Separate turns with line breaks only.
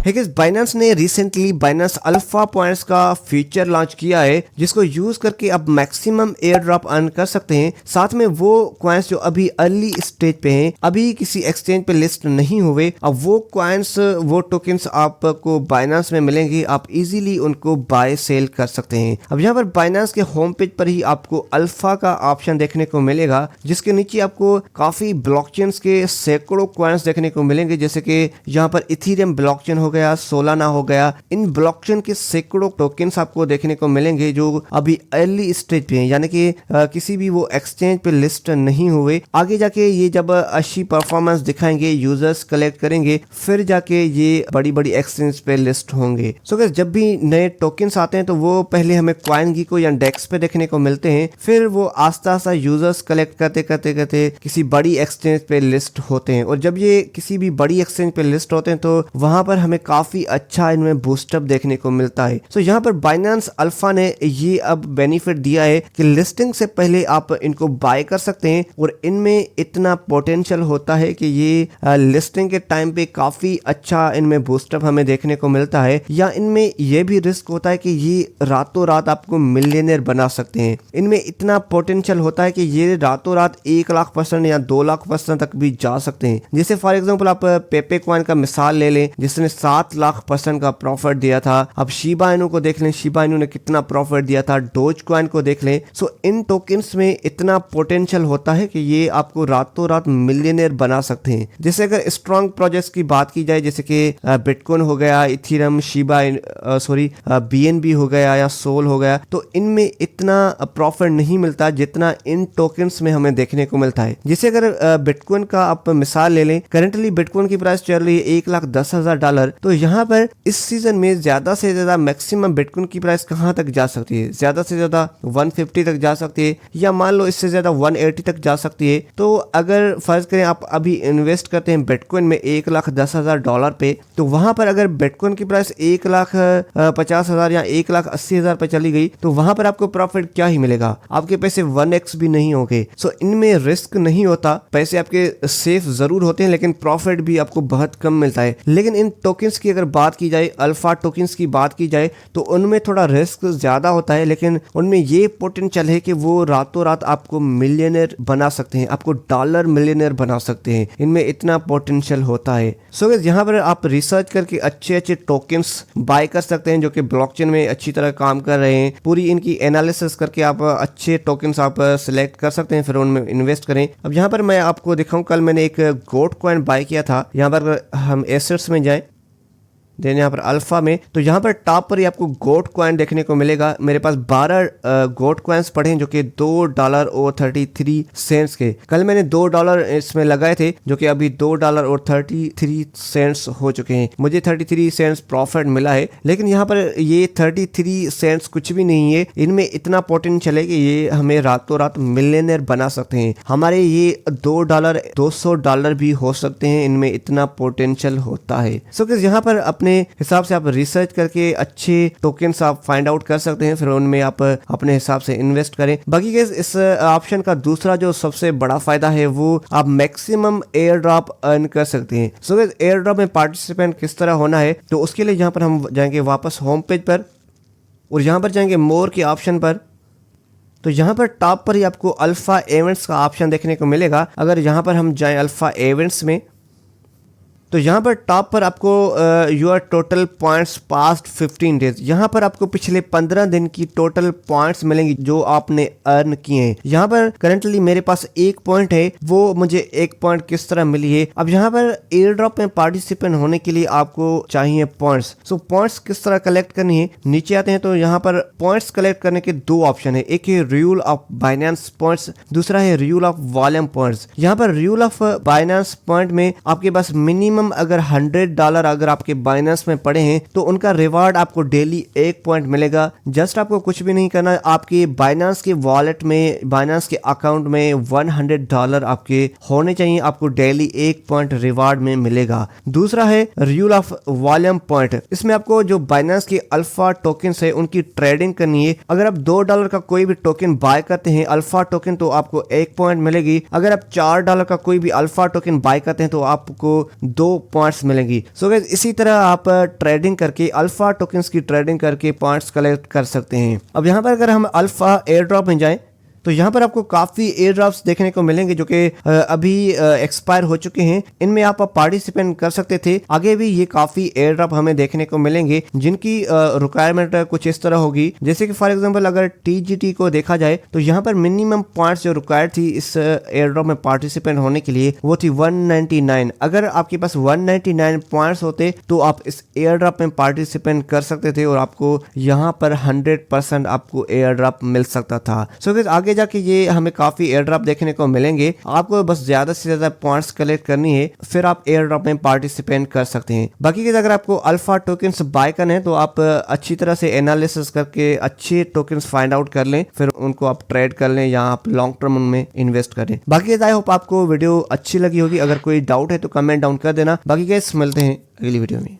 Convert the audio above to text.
है कि बाइनेंस ने रिसेंटली बाइनेंस अल्फा पॉइंट्स का फीचर लॉन्च किया है जिसको यूज करके आप मैक्सिमम एयर ड्रॉप अर्न कर सकते हैं। साथ में वो कॉइन्स जो अभी अर्ली स्टेज पे हैं, अभी किसी एक्सचेंज पे लिस्ट नहीं हुए, अब वो कॉइन्स वो टोकन्स आपको बाइनेंस में मिलेंगे, आप इजीली उनको बाय सेल कर सकते हैं। अब यहाँ पर बाइनेंस के होम पेज पर ही आपको अल्फा का ऑप्शन देखने को मिलेगा जिसके नीचे आपको काफी ब्लॉकचेन्स के सैकड़ों कॉइन्स देखने को मिलेंगे, जैसे कि यहाँ पर इथेरियम ब्लॉकचेन हो गया, सोलाना हो गया। इन ब्लॉकचेन के सैकड़ों टोकन्स आपको देखने को मिलेंगे जो अभी अर्ली स्टेज पे हैं, यानी कि किसी भी वो एक्सचेंज पे लिस्ट नहीं हुए। आगे जाके ये जब अच्छी परफॉर्मेंस दिखाएंगे, यूजर्स कलेक्ट करेंगे, फिर जाके ये बड़ी बड़ी एक्सचेंज पे लिस्ट होंगे। सो गाइस, जब भी नए टोकन्स आते हैं तो वो पहले हमें CoinGecko या डेक्स पे देखने को मिलते हैं, फिर वो आस्ता आस्ता यूजर्स कलेक्ट करते करते करते किसी बड़ी एक्सचेंज पे लिस्ट होते हैं। और जब ये किसी भी बड़ी एक्सचेंज पे लिस्ट होते हैं तो वहां पर हमें काफी अच्छा इनमें बूस्टअप देखने को मिलता है। सो यहाँ पर बाइनेंस अल्फा ने ये अब बेनिफिट दिया है कि लिस्टिंग से पहले आप इनको बाय कर सकते हैं और इनमें इतना पोटेंशियल होता है कि ये लिस्टिंग के टाइम पे काफी अच्छा इनमें बूस्टअप हमें देखने को मिलता है। या इनमें यह भी रिस्क होता है कि ये रातों रात आपको मिलियनेयर बना सकते हैं। इनमें इतना पोटेंशियल होता है कि ये रातों रात 1,00,000% या 2,00,000% तक भी जा सकते हैं। जैसे फॉर एग्जांपल आप पेपे कॉइन का मिसाल ले लें जिसने 7,00,000% का प्रॉफिट दिया था। अब शिबा इनू को देख लें, शिबा इनू ने कितना प्रॉफिट दिया था। डोज कॉइन को देख लें। सो इन टोकन्स में इतना पोटेंशियल होता है कि ये आपको रातों रात मिलियनेयर बना सकते हैं। जैसे अगर स्ट्रॉन्ग प्रोजेक्ट्स की बात की जाए, जैसे कि बिटकॉइन हो गया, इथेरियम, शिबा BNB हो गया या सोल हो गया, तो इनमें इतना प्रॉफिट नहीं मिलता जितना इन टोकन्स में हमें देखने को मिलता है। जैसे अगर बिटकॉइन का आप मिसाल ले लें, करंटली बिटकॉइन की प्राइस चल रही है $1,10,000। तो यहाँ पर इस सीजन में ज्यादा से ज्यादा मैक्सिमम बिटकॉइन की प्राइस कहाँ तक जा सकती है? ज्यादा से ज्यादा 150 तक जा सकती है, या मान लो इससे ज्यादा 180 तक जा सकती है। तो अगर फर्ज करें आप अभी इन्वेस्ट करते हैं बिटकॉइन में $1,10,000 पे, तो वहां पर अगर बिटकॉइन की प्राइस 1,50,000 या 1,80,000 पे चली गई तो वहां पर आपको प्रॉफिट क्या ही मिलेगा? आपके पैसे 1x भी नहीं होंगे। सो इनमें रिस्क नहीं होता, पैसे आपके सेफ जरूर होते हैं लेकिन प्रॉफिट भी आपको बहुत कम मिलता है। लेकिन इन टोकन्स की अगर बात की जाए, अल्फा टोकन्स की बात की जाए, तो उनमें थोड़ा रिस्क ज्यादा होता है, लेकिन उनमें ये पोटेंशियल है कि वो रातों रात आपको मिलियनेयर बना सकते हैं, आपको डॉलर मिलियनेयर बना सकते हैं। इनमें इतना पोटेंशियल होता है। सो गाइस, यहाँ पर आप रिसर्च करके अच्छे अच्छे टोकन्स बाय कर सकते हैं जो कि ब्लॉकचेन में अच्छी तरह काम कर रहे हैं। पूरी इनकी एनालिसिस करके आप अच्छे टोकन्स आप सिलेक्ट कर सकते हैं, फिर उनमें इन्वेस्ट करें। अब यहाँ पर मैं आपको दिखाऊं, कल मैंने एक गोट कॉइन बाय किया था। यहाँ पर हम एसेट्स में जाएं, देन यहाँ पर अल्फा में, तो यहाँ पर टॉप पर ही आपको गोट कॉइन देखने को मिलेगा। मेरे पास 12 गोट कॉइन्स पड़े हैं जो कि $2.33 के। कल मैंने $2 इसमें लगाए थे जो कि अभी $2.33 हो चुके हैं। मुझे 33 सेंट्स प्रॉफिट मिला है, लेकिन यहाँ पर ये 33 सेंट्स कुछ भी नहीं है। इनमें इतना पोटेंशियल है कि ये हमें रातों रात मिलियनेयर बना सकते हैं। हमारे ये $2 $200 भी हो सकते हैं, इनमें इतना पोटेंशियल होता है। सो गाइस, यहाँ पर अपने हिसाब से आप रिसर्च करके अच्छे टोकन्स आप फाइंड आउट कर सकते हैं, फिर उनमें आप अपने हिसाब से इन्वेस्ट करें। बाकी गाइस, इस ऑप्शन का दूसरा जो सबसे बड़ा फायदा है वो आप मैक्सिमम एयर ड्रॉप अर्न कर सकते हैं। सो गाइस, एयर ड्रॉप में पार्टिसिपेंट किस तरह होना है, तो उसके लिए यहाँ पर हम जाएंगे वापस होम पेज पर और यहाँ पर जाएंगे मोर के ऑप्शन पर। तो यहाँ पर टॉप पर ही आपको अल्फा इवेंट्स का ऑप्शन देखने को मिलेगा। अगर यहाँ पर हम जाएं अल्फा इवेंट्स में, तो यहाँ पर टॉप पर आपको your total points past 15 days, यहाँ पर आपको पिछले 15 दिन की टोटल पॉइंट्स मिलेंगी जो आपने अर्न किए हैं। यहाँ पर करंटली मेरे पास 1 पॉइंट है, वो मुझे 1 पॉइंट किस तरह मिली है। अब यहाँ पर एयर ड्रॉप में पार्टिसिपेंट होने के लिए आपको चाहिए पॉइंट्स। सो पॉइंट्स किस तरह कलेक्ट करनी है, नीचे आते हैं तो यहाँ पर पॉइंट्स कलेक्ट करने के 2 ऑप्शन है। एक है रूल ऑफ बाइनेंस पॉइंट्स, दूसरा है रूल ऑफ वॉल्यूम पॉइंट्स। यहाँ पर रूल ऑफ बाइनेंस पॉइंट में आपके पास मिनिमम अगर $100 अगर आपके बाइनेंस में पड़े हैं तो उनका रिवार्ड आपको डेली 1 पॉइंट मिलेगा। जस्ट आपको कुछ भी नहीं करना, आपके बाइनेंस के वॉलेट में, बाइनेंस के अकाउंट में $100 आपके होने चाहिए, आपको डेली 1 पॉइंट रिवार्ड में मिलेगा। दूसरा है रूल ऑफ वॉल्यूम पॉइंट, इसमें आपको जो बाइनेंस के अल्फा टोकन्स है उनकी ट्रेडिंग करनी है। अगर आप $2 का कोई भी टोकन बाय करते हैं अल्फा टोकन, तो आपको 1 पॉइंट मिलेगी। अगर आप $4 का कोई भी अल्फा टोकन बाय करते हैं तो आपको 2 पॉइंट्स मिलेंगी। सो गाइस इसी तरह आप ट्रेडिंग करके अल्फा टोकन्स की ट्रेडिंग करके पॉइंट्स कलेक्ट कर सकते हैं। अब यहाँ पर अगर हम अल्फा एयर ड्रॉप में जाएं तो यहाँ पर आपको काफ़ी एयर ड्रॉप्स देखने को मिलेंगे जो कि अभी एक्सपायर हो चुके हैं। इनमें आप पार्टिसिपेट कर सकते थे। आगे भी ये काफ़ी एयर ड्रॉप हमें देखने को मिलेंगे जिनकी रिक्वायरमेंट कुछ इस तरह होगी, जैसे कि फॉर एग्जांपल अगर टीजीटी को देखा जाए तो यहाँ पर मिनिमम पॉइंट्स जो रिक्वायर्ड थी इस एयर ड्रॉप में पार्टिसिपेट होने के लिए वो थी 199। अगर आपके पास 199 पॉइंट्स होते तो आप इस एयर ड्रॉप में पार्टिसिपेट कर सकते थे और आपको यहाँ पर 100% आपको एयर ड्रॉप मिल सकता था। सो गाइस आगे जाके ये हमें काफी एयर ड्रॉप देखने को मिलेंगे। आपको बस ज्यादा से ज्यादा पॉइंट्स कलेक्ट करनी है, फिर आप एयर ड्रॉप में पार्टिसिपेट कर सकते हैं। बाकी के अगर आपको अल्फा टोकन्स बाय करने हैं तो आप अच्छी तरह से एनालिसिस करके अच्छे टोकन्स फाइंड आउट कर लें, फिर उनको आप ट्रेड कर लें या आप लॉन्ग टर्म उनमें इन्वेस्ट करें। बाकी आई होप आपको वीडियो अच्छी लगी होगी। अगर कोई डाउट है तो कमेंट डाउन कर देना। बाकी गाइस मिलते हैं अगली वीडियो में।